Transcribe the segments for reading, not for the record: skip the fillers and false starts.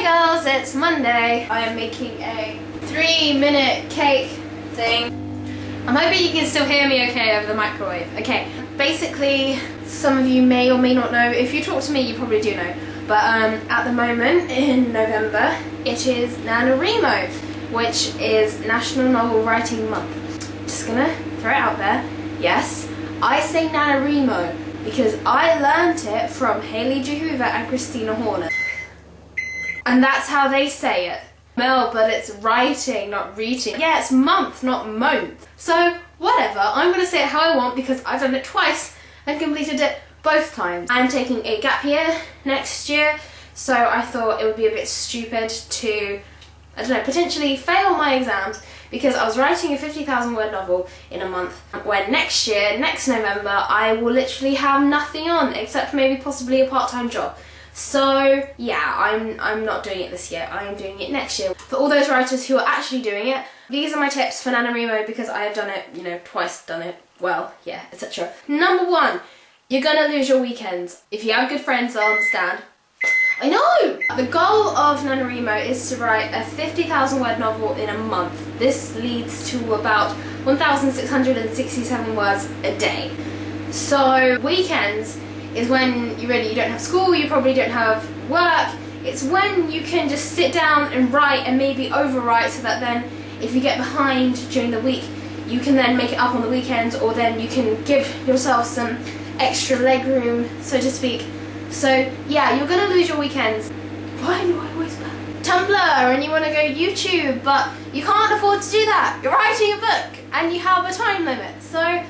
girls, it's Monday. I am making a 3-minute cake thing. I'm hoping you can still hear me okay over the microwave. Okay, basically, some of you may or may not know. If you talk to me, you probably do know. But at the moment, in November, it is Nanowrimo, which is National Novel Writing Month. Just gonna throw it out there. Yes, I say Nanowrimo because I learnt it from Hayley Jehovah and Christina Horner. And that's how they say it. Mel, but it's writing, not reading. Yeah, it's month, not month. So, whatever, I'm gonna say it how I want because I've done it twice and completed it both times. I'm taking a gap year next year, so I thought it would be a bit stupid to, I don't know, potentially fail my exams because I was writing a 50,000 word novel in a month, when next year, next November, I will literally have nothing on except maybe possibly a part-time job. So yeah, I'm not doing it this year, I am doing it next year. For all those writers who are actually doing it, these are my tips for Nanowrimo because I have done it, you know, twice done it, well, yeah, etc. Number 1, you're gonna lose your weekends. If you have good friends, they'll understand. I know! The goal of Nanowrimo is to write a 50,000 word novel in a month. This leads to about 1,667 words a day. So weekends is when you don't have school, you probably don't have work. It's when you can just sit down and write and maybe overwrite so that then if you get behind during the week, you can then make it up on the weekends, or then you can give yourself some extra leg room, so to speak. So yeah, you're gonna lose your weekends. Why do I always Tumblr, and you wanna go YouTube, but you can't afford to do that. You're writing a book and you have a time limit. So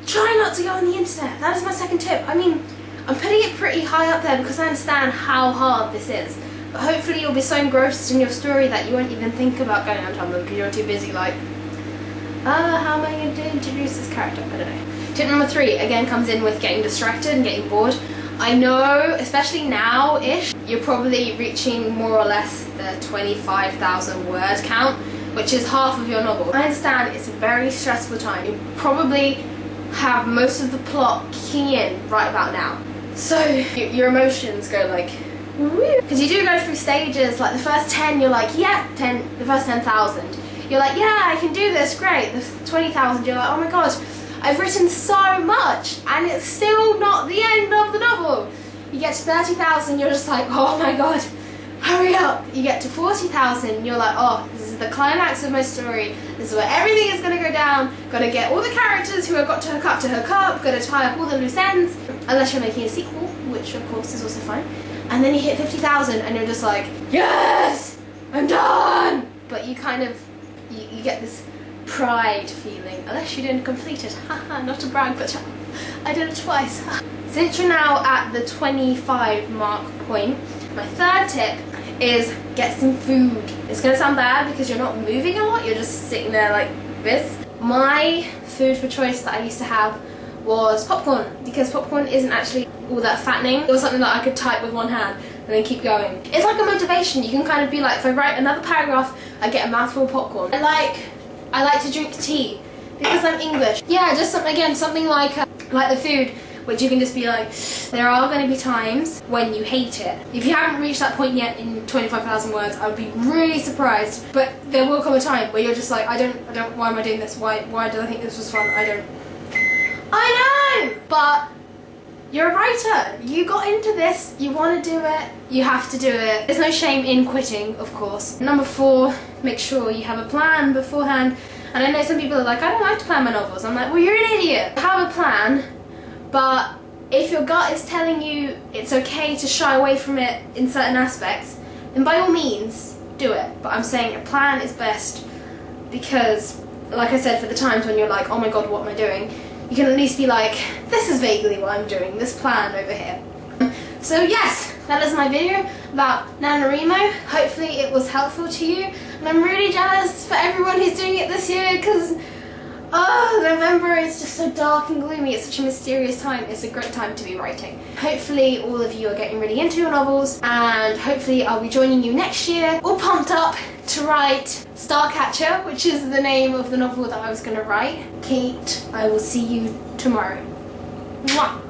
try not to go on the internet. That is my second tip. I mean, I'm putting it pretty high up there because I understand how hard this is. But hopefully you'll be so engrossed in your story that you won't even think about going on Tumblr because you're too busy like, how am I going to introduce this character? I don't know. Tip number 3, again, comes in with getting distracted and getting bored. I know, especially now-ish, you're probably reaching more or less the 25,000 word count, which is half of your novel. I understand it's a very stressful time. You probably have most of the plot kicking in right about now. So your emotions go like, because you do go through stages, like the first 10 you're like, yeah, the first 10,000. You're like, yeah, I can do this, great. The 20,000 you're like, oh my god, I've written so much and it's still not the end of the novel. You get to 30,000, you're just like, oh my god, hurry up. You get to 40,000, you're like, oh, this is the climax of my story. This is where everything is going to go down. Got to get all the characters who have got to hook up, got to tie up all the loose ends, unless you're making a sequel, which of course is also fine. And then you hit 50,000 and you're just like, yes, I'm done. But you kind of, you get this pride feeling, unless you didn't complete it. Haha, not to brag, but I did it twice. Since you're now at the 25 mark point, my third tip is get some food. It's gonna sound bad because you're not moving a lot, you're just sitting there like this. My food for choice that I used to have was popcorn, because popcorn isn't actually all that fattening. It was something that I could type with one hand and then keep going. It's like a motivation. You can kind of be like, if I write another paragraph, I get a mouthful of popcorn. I like to drink tea because I'm English. Yeah, just something like the food, which you can just be like, there are going to be times when you hate it. If you haven't reached that point yet in 25,000 words, I would be really surprised. But there will come a time where you're just like, I don't, why am I doing this? Why did I think this was fun? I know! But you're a writer. You got into this, you want to do it, you have to do it. There's no shame in quitting, of course. Number 4, make sure you have a plan beforehand. And I know some people are like, I don't like to plan my novels. I'm like, well, you're an idiot. Have a plan, but if your gut is telling you it's okay to shy away from it in certain aspects, then by all means, do it. But I'm saying a plan is best because, like I said, for the times when you're like, oh my god, what am I doing? You can at least be like, this is vaguely what I'm doing, this plan over here. So yes, that is my video about Nanowrimo. Hopefully it was helpful to you. And I'm really jealous for everyone who's doing it this year because, November is just so dark and gloomy. It's such a mysterious time. It's a great time to be writing. Hopefully all of you are getting really into your novels, and hopefully I'll be joining you next year, all pumped up to write Starcatcher, which is the name of the novel that I was going to write. Kate, I will see you tomorrow. Mwah.